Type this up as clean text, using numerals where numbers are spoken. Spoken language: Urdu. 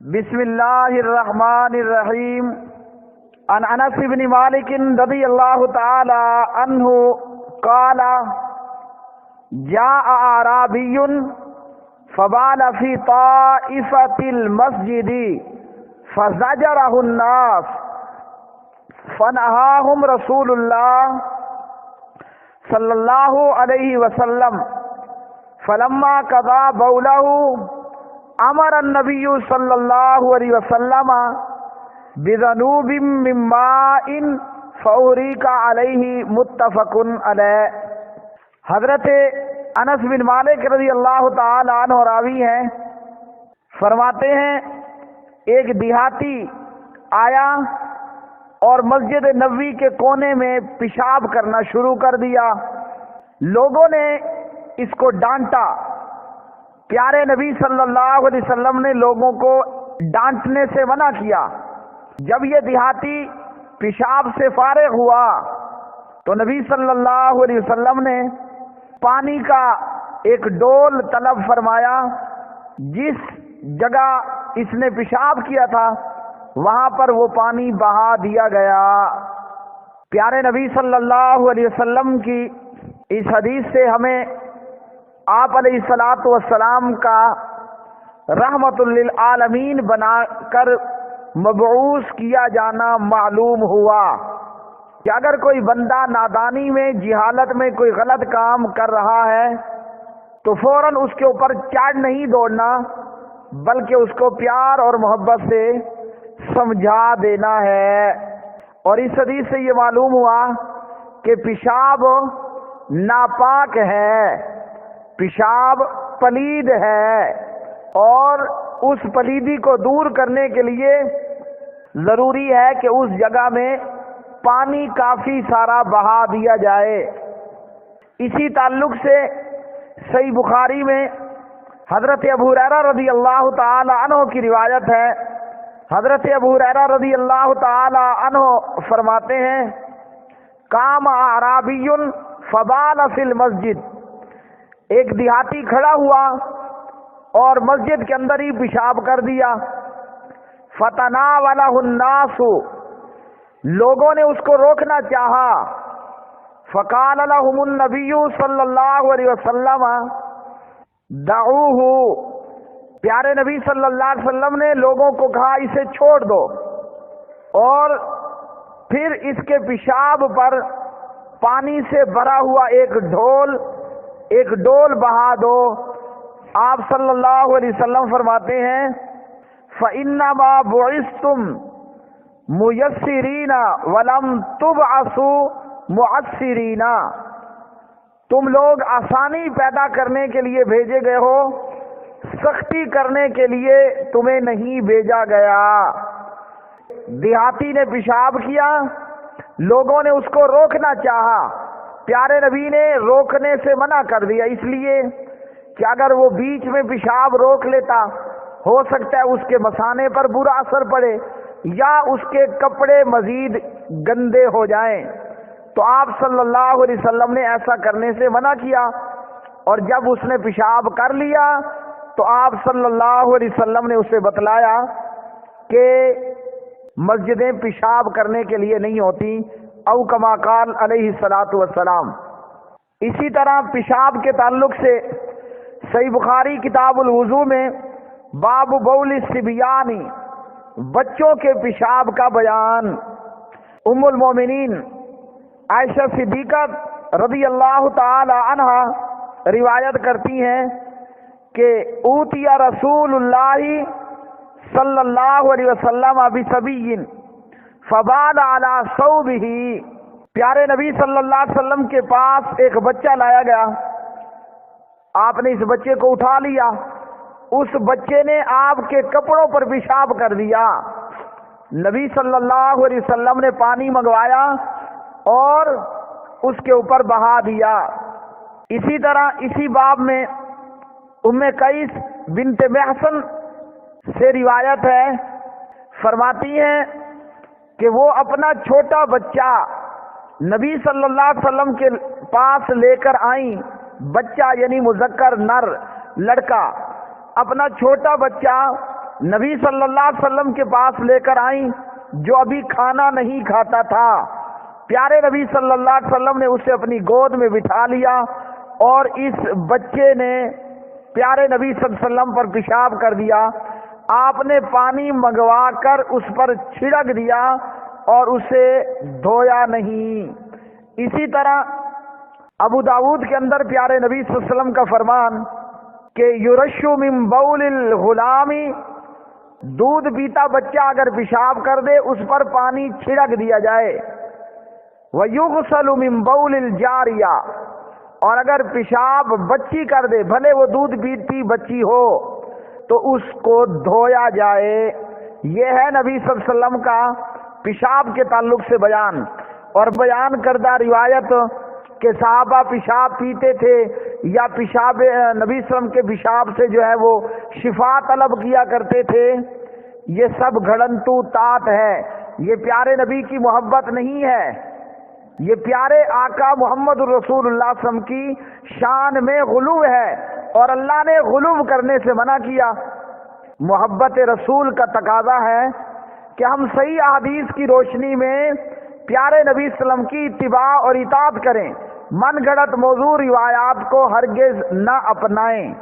بسم اللہ الرحمن الرحیم عن انس بن مالک رضی اللہ تعالی عنہ قال جاء اعرابی فبال فی طائفۃ المسجد فزجرہ الناس فنہاہم رسول اللہ صلی اللہ علیہ وسلم فلما قضى بولہ امر النبی صلی اللہ علیہ وسلم بذنوب من ماء فاریق علیہ متفق علیہ۔ حضرت انس بن مالک رضی اللہ تعالی عنہ راوی ہیں، فرماتے ہیں ایک دیہاتی آیا اور مسجد نبوی کے کونے میں پیشاب کرنا شروع کر دیا۔ لوگوں نے اس کو ڈانٹا۔ پیارے نبی صلی اللہ علیہ وسلم نے لوگوں کو ڈانٹنے سے منع کیا۔ جب یہ دیہاتی پیشاب سے فارغ ہوا تو نبی صلی اللہ علیہ وسلم نے پانی کا ایک ڈول طلب فرمایا۔ جس جگہ اس نے پیشاب کیا تھا وہاں پر وہ پانی بہا دیا گیا۔ پیارے نبی صلی اللہ علیہ وسلم کی اس حدیث سے ہمیں آپ علیہ الصلاۃ والسلام کا رحمت للعالمین بنا کر مبعوث کیا جانا معلوم ہوا کہ اگر کوئی بندہ نادانی میں جہالت میں کوئی غلط کام کر رہا ہے تو فوراً اس کے اوپر چاڑ نہیں دوڑنا، بلکہ اس کو پیار اور محبت سے سمجھا دینا ہے۔ اور اس حدیث سے یہ معلوم ہوا کہ پیشاب ناپاک ہے، پیشاب پلید ہے، اور اس پلیدی کو دور کرنے کے لیے ضروری ہے کہ اس جگہ میں پانی کافی سارا بہا دیا جائے۔ اسی تعلق سے صحیح بخاری میں حضرت ابو ہریرہ رضی اللہ تعالی عنہ کی روایت ہے۔ حضرت ابو ہریرہ رضی اللہ تعالی عنہ فرماتے ہیں قام اعرابی فبال فی المسجد، ایک دیہاتی کھڑا ہوا اور مسجد کے اندر ہی پیشاب کر دیا۔ فتناولہ الناس، لوگوں نے اس کو روکنا چاہا۔ فقال لهم النبی صلی اللہ علیہ وسلم دعوہ، پیارے نبی صلی اللہ علیہ وسلم نے لوگوں کو کہا اسے چھوڑ دو، اور پھر اس کے پیشاب پر پانی سے بھرا ہوا ایک ڈول بہا دو۔ آپ صلی اللہ علیہ وسلم فرماتے ہیں فَإِنَّمَا بُعِثْتُمْ مُيَسِّرِينَ وَلَمْ تُبْعَثُوا مُعَسِّرِينَ، تم لوگ آسانی پیدا کرنے کے لیے بھیجے گئے ہو، سختی کرنے کے لیے تمہیں نہیں بھیجا گیا۔ دیہاتی نے پیشاب کیا، لوگوں نے اس کو روکنا چاہا، پیارے نبی نے روکنے سے منع کر دیا، اس لیے کہ اگر وہ بیچ میں پیشاب روک لیتا ہو سکتا ہے اس کے مثانے پر برا اثر پڑے یا اس کے کپڑے مزید گندے ہو جائیں۔ تو آپ صلی اللہ علیہ وسلم نے ایسا کرنے سے منع کیا، اور جب اس نے پیشاب کر لیا تو آپ صلی اللہ علیہ وسلم نے اسے بتلایا کہ مسجدیں پیشاب کرنے کے لیے نہیں ہوتی، او کما قال علیہ الصلاۃ والسلام۔ اسی طرح پیشاب کے تعلق سے صحیح بخاری کتاب الوضو میں باب بول الصبیان، بچوں کے پیشاب کا بیان۔ ام المومنین عائشہ صدیقہ رضی اللہ تعالی عنہ روایت کرتی ہیں کہ اوتی رسول اللہ صلی اللہ علیہ وسلم بصبی فبال علی ثوبہ، پیارے نبی صلی اللہ علیہ وسلم کے پاس ایک بچہ لایا گیا، آپ نے اس بچے کو اٹھا لیا، اس بچے نے آپ کے کپڑوں پر پیشاب کر دیا۔ نبی صلی اللہ علیہ وسلم نے پانی منگوایا اور اس کے اوپر بہا دیا۔ اسی طرح اسی باب میں ام قیس بنت محصن سے روایت ہے، فرماتی ہیں کہ وہ اپنا چھوٹا بچہ نبی صلی اللہ علیہ وسلم کے پاس لے کر آئیں، بچہ یعنی مذکر نر لڑکا، اپنا چھوٹا بچہ نبی صلی اللہ علیہ وسلم کے پاس لے کر آئیں، جو ابھی کھانا نہیں کھاتا تھا۔ پیارے نبی صلی اللہ علیہ وسلم نے اسے اپنی گود میں بٹھا لیا، اور اس بچے نے پیارے نبی صلی اللہ علیہ وسلم پر پیشاب کر دیا۔ آپ نے پانی منگوا کر اس پر چھڑک دیا اور اسے دھویا نہیں۔ اسی طرح ابو داؤد کے اندر پیارے نبی صلی اللہ علیہ وسلم کا فرمان کہ یرشو من بول الغلام، دودھ پیتا بچہ اگر پیشاب کر دے اس پر پانی چھڑک دیا جائے۔ وَيُغْسَلُ مِن بَوْلِ الْجَارِيَةِ، اور اگر پیشاب بچی کر دے، بھلے وہ دودھ پیتی بچی ہو، تو اس کو دھویا جائے۔ یہ ہے نبی صلی اللہ علیہ وسلم کا پیشاب کے تعلق سے بیان۔ اور بیان کردہ روایت کہ صحابہ پیشاب پیتے تھے یا پیشاب نبی صلی اللہ علیہ وسلم کے پیشاب سے جو ہے وہ شفا طلب کیا کرتے تھے، یہ سب گھڑنتو تات ہے، یہ پیارے نبی کی محبت نہیں ہے، یہ پیارے آقا محمد الرسول اللہ صلی اللہ علیہ وسلم کی شان میں غلو ہے، اور اللہ نے غلو کرنے سے منع کیا۔ محبت رسول کا تقاضا ہے کہ ہم صحیح احادیث کی روشنی میں پیارے نبی صلی اللہ علیہ وسلم کی اتباع اور اطاعت کریں، من گھڑت موضوع روایات کو ہرگز نہ اپنائیں۔